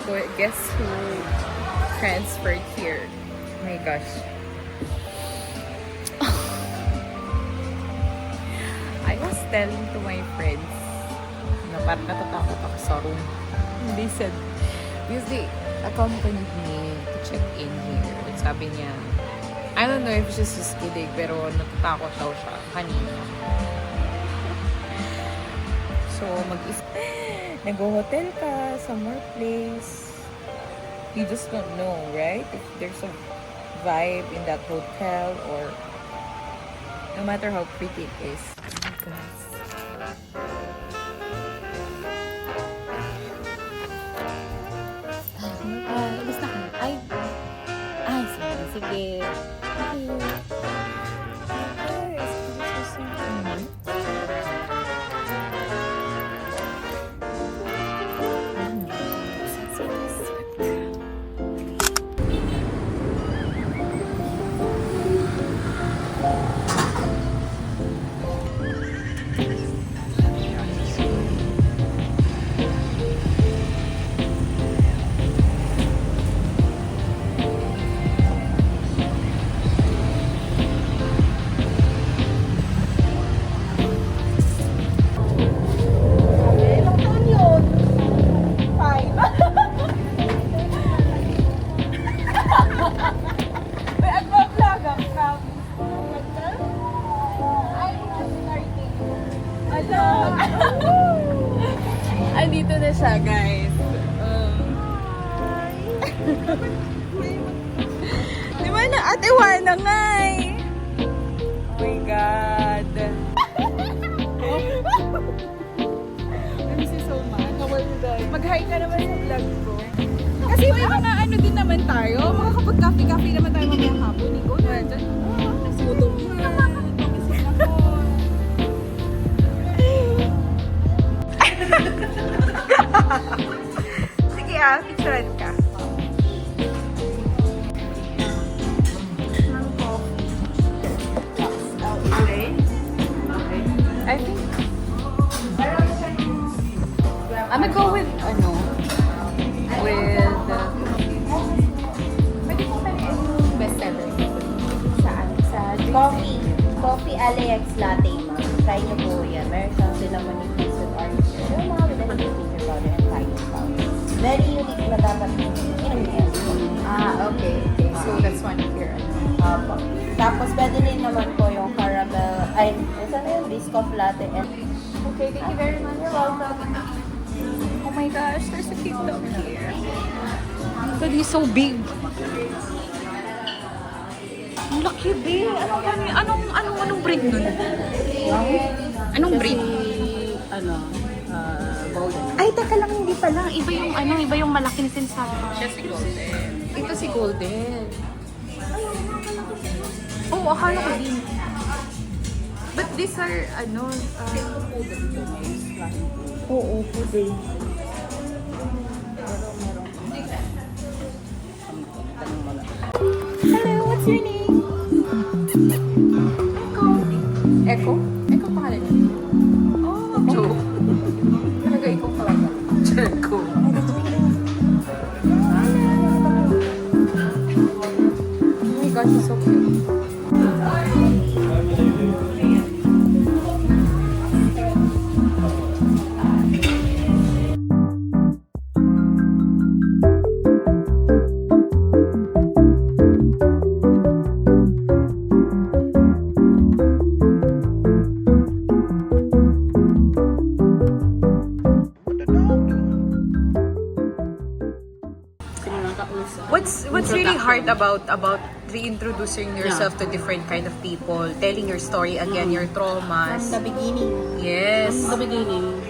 So guess who transferred here? Oh my gosh. I was telling to my friends na parang natatakot ako sa room. They said, because they accompanied me to check in here. And sabi niya, I don't know if she's just kidding, pero natatakot daw siya kanina. So, nag-hotel ka, summer place. You just don't know, right? If there's a vibe in that hotel or no matter how pretty it is. Oh my gosh. Gusto ko. Ay, sige. Sige. Andito na siya, guys. Di ba na ate Wana nga eh? Oh my God. I miss you so much. Mag-hi ka naman sa vlog ko. Kasi may mga ano din naman tayo. Mga kapag coffee-coffee naman tayo mamayang hapon. Ikaw na dyan. Nagsutom na. Pag-isip ako. Sige picturean ka. I think I'm gonna go with bestseller. Coffee Alex Latte, ma'am. Try nyo po yan. Meron siyang cinnamon with orange. Yung mga with the ginger powder and cayenne powder. Very unique na dapat in-ingredients. Okay. So that's one here. Tapos pwede din naman po yung caramel, saan na yun? Biscoff latte and... Okay, thank you very much. You're welcome. Oh my gosh, there's a cute dog here. But he's so big. Ang laki, babe. Anong breed nun? Anong breed? Golden. Ay, teka lang, hindi pala. Iba yung malaki na sinasabi ko. Siya si Golden. Ito si Golden. Oo, akala ko din. But these are, Oo, pude. Hello, what's your name? Echo? Echo pangalan niya? Oh, joke. Talaga ikaw talaga. Echo. Oh my gosh, she's so cute. What's really hard about reintroducing yourself to different kind of people, telling your story again, your traumas. From the beginning. Yes. From the beginning,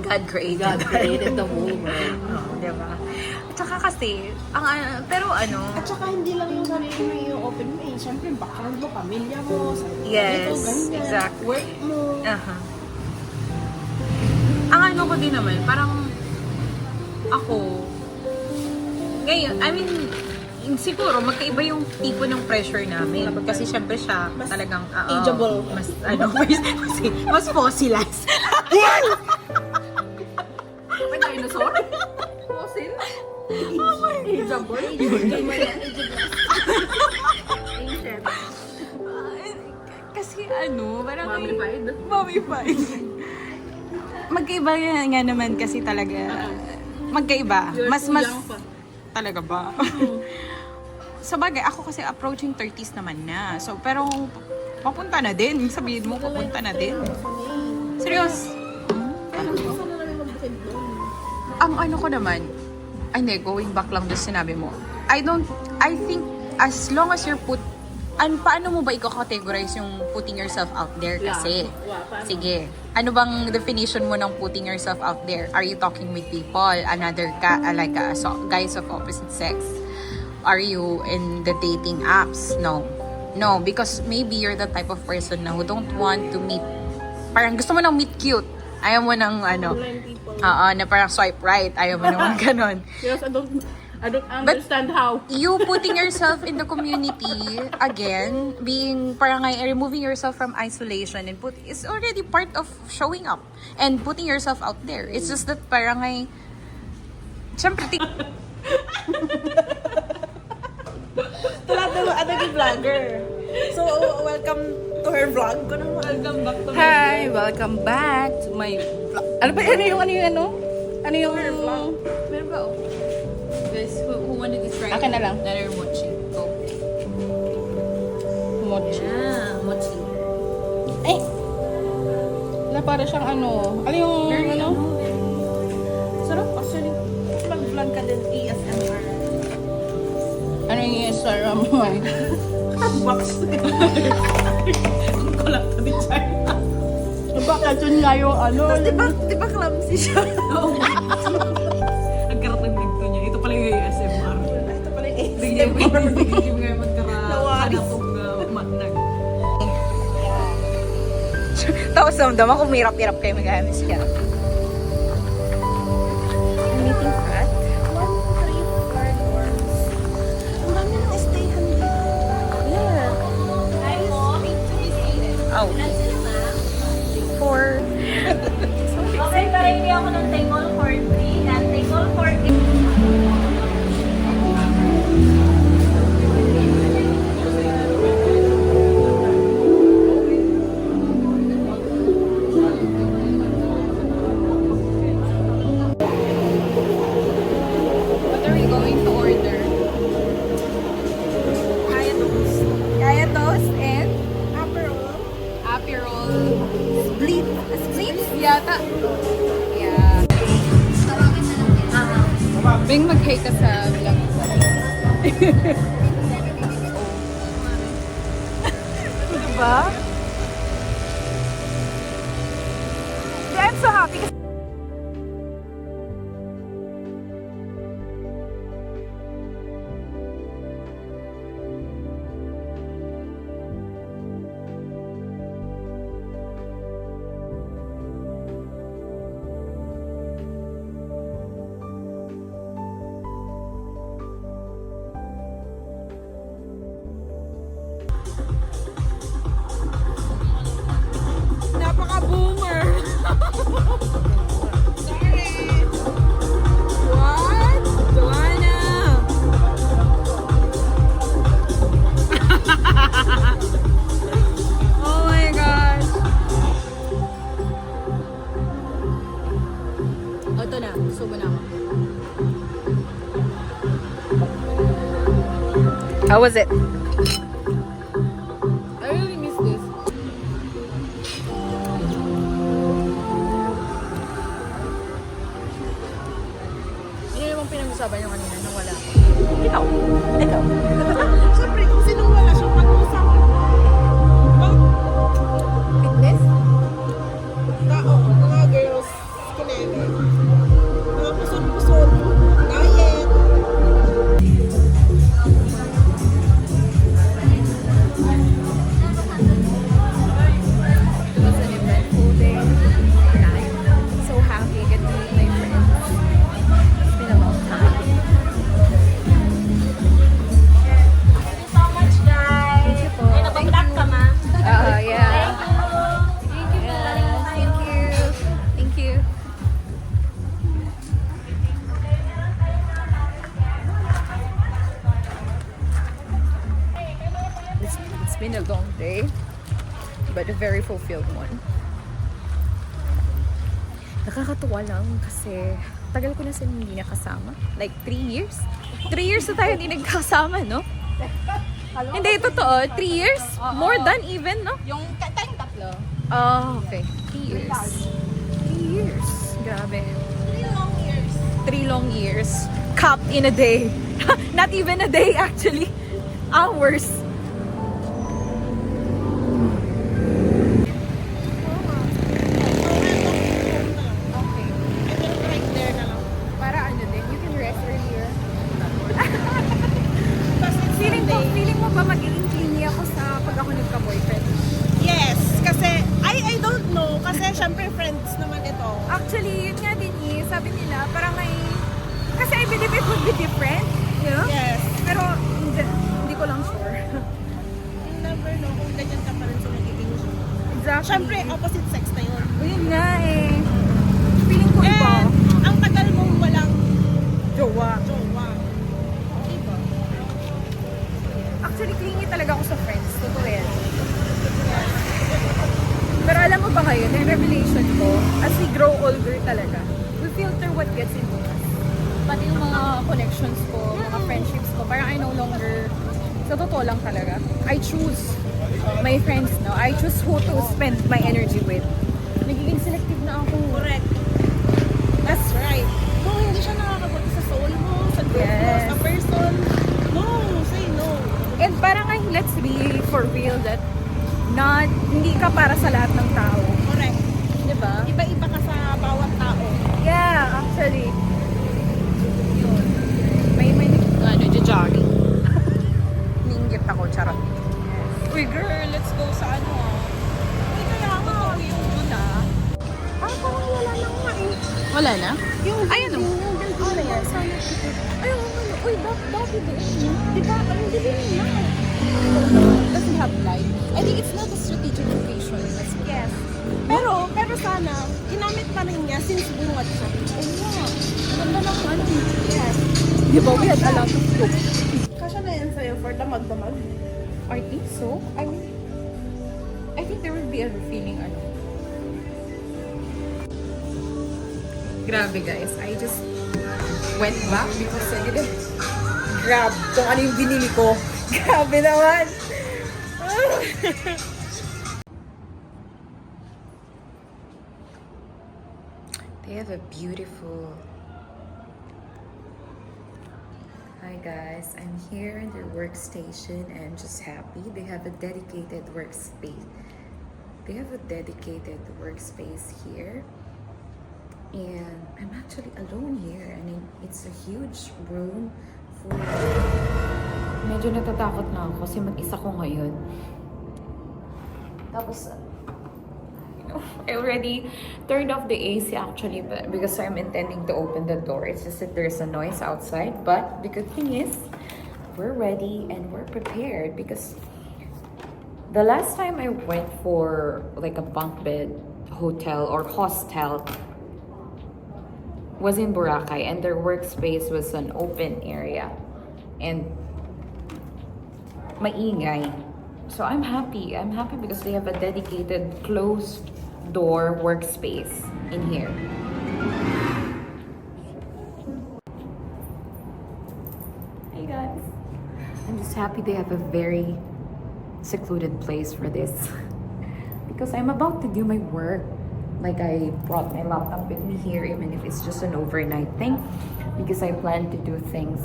God created. God created the whole world. Oh, diba? At saka kasi, pero At saka hindi lang yung sarili mo yung open mo eh. Siyempre, background mo, pamilya mo, Yes, ganyan, exactly. work mo. Ang ko din naman, parang ako, ngayon, I mean, siguro magkaiba yung tipo ng pressure namin. Kasi syempre siya Mas talagang ageable. mas mas fossilized. May dinosaur? Fossil? Age of birth, age of ancient. Kasi ano, parang Mummified. Mummified. Magkaiba yan nga naman kasi talaga. Magkaiba. You're Mas, too mas, young pa. talaga ba? Sa bagay, ako kasi approaching 30s naman na. So, pero, papunta na din. Sabihin mo, papunta na din. Serious? Gusto na namin mag-decide doon. Ang ano ko naman, ay hindi, going back lang doon sinabi mo. I think, as long as you're paano mo ba i-categorize yung putting yourself out there kasi? Paano? Sige. Ano bang definition mo ng putting yourself out there? Are you talking with people? Another guys of opposite sex? Are you in the dating apps? No. No, because maybe you're the type of person na who don't want to meet, parang gusto mo nang meet cute. Ayaw mo nang ano, Blind people. na parang swipe right. Ayaw mo naman ganon. Yes, I don't understand how. You putting yourself in the community, again, being parang removing yourself from isolation and is already part of showing up and putting yourself out there. It's just that parang syempre, Tulad ng naging vlogger. So, welcome to her vlog. Welcome back to hi, welcome back to my vlog. Ano ba, ano yung her vlog. Meron ba, guys, who wanna describe? Akin na lang. That are watching. Go. Mochi. Yeah, mochi. Ay! Wala para siyang ano. Ano yung ano? Sarap actually. Mag-vlog ka din ASMR. Ano yung ESR mo eh? Box. Ang kulap ka din siya. Baka dyan nga yung ano. Di ba clumsy siya? Nagkarating nagto niya. Ito pala yung ASMR. Ito pala yung ASMR. Hindi mo kayo magkarating matnag. Tapos naman, kumirap-irap kayo mag-amis siya. Meeting at 1, 3, 4 doors. Ang dami ng stayhan dito. Yeah. Oh. For Okay, parehi ako ng table for 3 and table for 8. what are we going to order? Kaya toast. Kaya toast and Aperol. Split. Split? Yata. Yeah. Bing, mag-hey ka sa vlog. Diba? I'm so happy kasi napaka-boomer. Sorry. What? Joanna. Oh my gosh. O, ito na. Subo na ako. How was it? I really miss this. Ano yung pinag-usapan nyo kanina nung wala ako? Ikaw. Siyempre, kung sinong wala siyang pag-uusapan. Fitness? Tao, mga girls, kineme. Mga puson-puson, diet. It was an eventful day. I'm so happy I get to meet my friends. It's been a long time. been a long day, but a very fulfilled one. Nakakatuwa lang kasi tagal ko na sila hindi nakasama. Like 3 years? 3 years na tayo hindi nagkasama, no? Hindi, totoo. 3 years? More than even, no? Yung tayong tatlo. Oh, okay. 3 years. 3 years. Grabe. 3 long years. 3 long years. Capped in a day. Not even a day, actually. Hours. Okay. Right there na lang. Para ano din, you can rest earlier. Kasi Feeling mo ba magiging clingy ako sa pag ako nagka-boyfriend? yes, kasi I don't know kasi syempre friends naman ito. Actually, yun nga din eh. Sabi nila, parang may... Kasi I believe it would be different, you know? Yes. Pero hindi ko lang sure. You never know kung ganyan ka pa rin sa magiging Exactly. syempre opposite sex na yun. Yun nga eh. Feeling ko iba. And ang tagal mong walang Jowa. jowa. Diba? Actually, clingy talaga ako sa friends. Totoo yan. Pero alam mo ba ngayon, yung revelation ko, as we grow older talaga, we filter what gets into us. Pati yung mga connections ko, mga friendships ko, parang I no longer, sa totoo lang talaga, I choose my friends now. I choose who to spend my energy with. Nagiging selective na ako. Correct. That's right. No, hindi siya nakakabuti sa soul mo, sa group mo, Yes. sa person. No, say no. And parang let's be for real that hindi ka para sa lahat ng tao. Correct. Diba? Iba-iba ka sa bawat tao. Yeah, actually. Yun. May jogging. Ninggit ako, charot. Uy girl, let's go sa ano ah. Uy, kaya ako yung dun ah. Ah, parang wala nang main. Wala na? Yung Ayun o. yung building na yan. Ayun, uy, dati din. Di ba? Ang dilim na. Doesn't have light. I think it's not a strategic location. Yes. Pero sana, ginamit pa rin niya since bungad siya. Ganda ng ano. Yes. Di ba, we had a lot of food. Kasya na yan sa'yo for damag-damag. I think so. I think there will be a feeling, ano. Grabe guys, I just went back because I didn't grab kung ano yung binili ko. Grabe naman. They have a beautiful... Hi guys, I'm here in their workstation and I'm just happy. They have a dedicated workspace. They have a dedicated workspace here. And I'm actually alone here. I mean, it's a huge room full of... Medyo natatakot na ako kasi mag-isa ko ngayon. Tapos, I already turned off the AC actually because I'm intending to open the door. It's just that there's a noise outside. But the good thing is, we're ready and we're prepared because the last time I went for like a bunk bed hotel or hostel was in Boracay and their workspace was an open area and maingay. So I'm happy because they have a dedicated closed door workspace in here. Hey guys. I'm just happy they have a very secluded place for this because I'm about to do my work. Like I brought my laptop with me here even if it's just an overnight thing because I plan to do things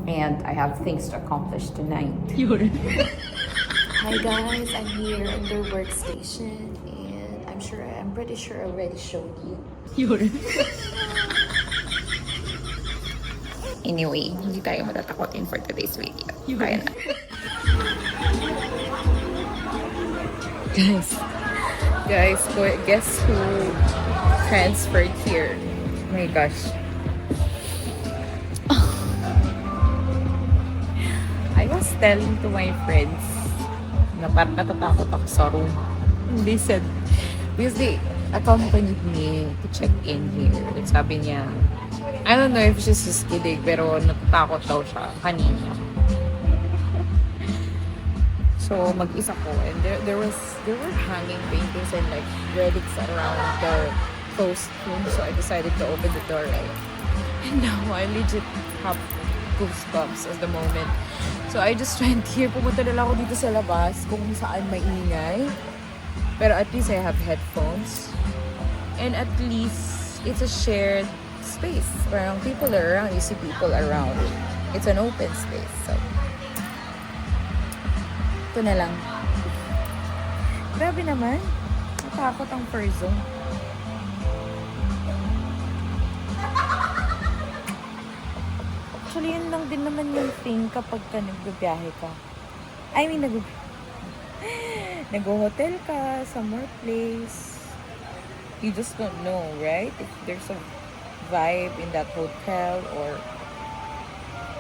and I have things to accomplish tonight. Hi guys, I'm here in their workstation and I'm pretty sure I already showed you. Anyway, hindi tayo matatakotin for today's video. Kaya na. Guys, guess who transferred here? Oh my gosh. I was telling to my friends na parang natatakot ako sa room. They said, because they accompanied me to check in here. And sabi niya, I don't know if she's just kidding, pero natatakot daw siya kanina. So mag-isa ko, and there were hanging paintings and like relics around the closed room. So I decided to open the door, right? And now I legit have goosebumps at the moment. So I just went here. Pumunta na lang ako dito sa labas kung saan maingay. Pero at least I have headphones. And at least it's a shared space. Parang people are around. You see people around. It's an open space. So ito na lang. Grabe naman. Natakot ang first zone. Actually, yun lang din naman yung thing kapag ka nagbibiyahe ka. I mean, nag-hotel ka, summer place. You just don't know, right? If there's a vibe in that hotel or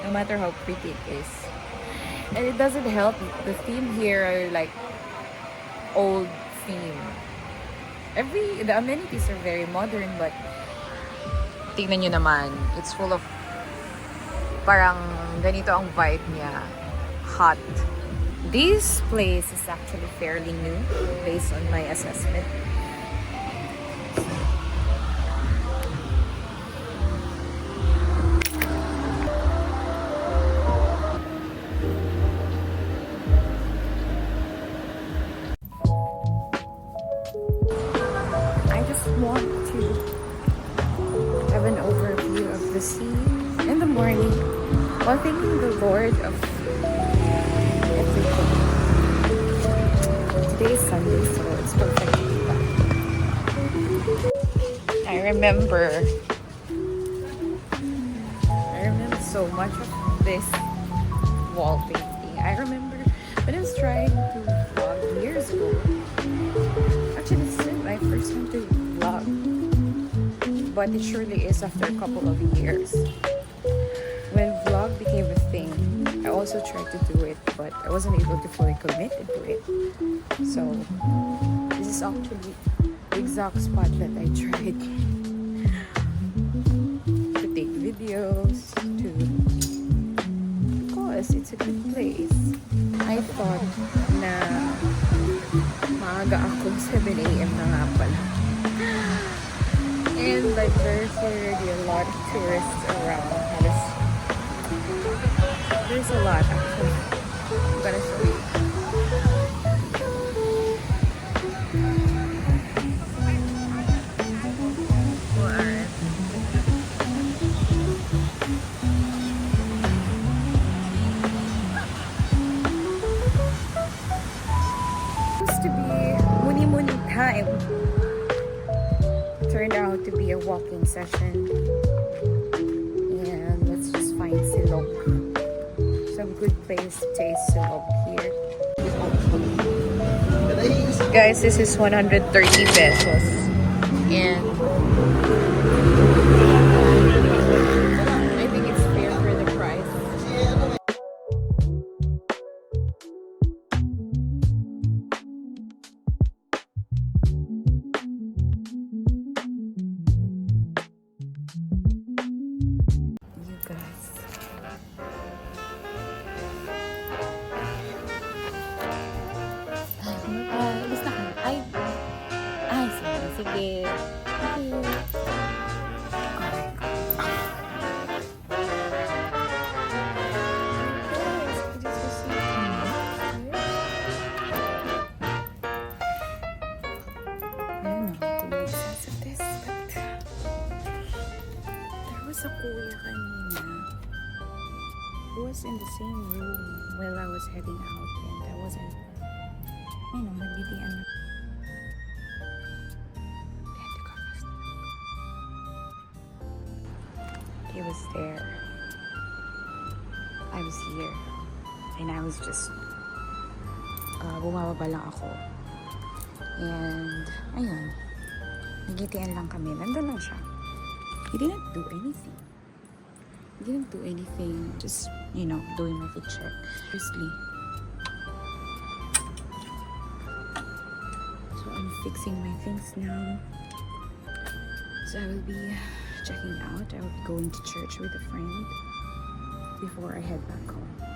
no matter how pretty it is. And it doesn't help. The theme here are like old theme. The amenities are very modern, but tingnan nyo naman, it's full of parang ganito ang vibe niya. Hot. This place is actually fairly new based on my assessment. I just want to have an overview of the sea in the morning while thanking the Lord of everything. Today is Sunday, so it's perfect to be back. I remember so much of this wall painting. I remember when I was trying to vlog years ago. Actually, this is my first time to vlog, but it surely is after a couple of years. When vlog became a thing, I also tried to do it, but I wasn't able to fully commit into it. So, this is actually the exact spot that I tried to take videos, because it's a good place. I thought na maaga akong 7 a.m. na nga pala. And like there's already a lot of tourists around. There's a lot actually. I'm gonna show you. Supposed to be muni-muni time. Turned out to be a walking session. And let's just find silog. Some good place to taste silog here. Guys, this is 130 pesos. And I think it's fair for the price. You guys. Basta ka. Ay, sige. Okay. Sa kuya kanina, who was in the same room while I was heading out, and I wasn't, nagbibigyan na. He was there. I was here. And I was just, bumababa lang ako. And, ayun, nagitian lang kami. Nandun lang siya. He didn't do anything. Just, doing my fit check. Seriously. So I'm fixing my things now. So I will be checking out. I will be going to church with a friend before I head back home.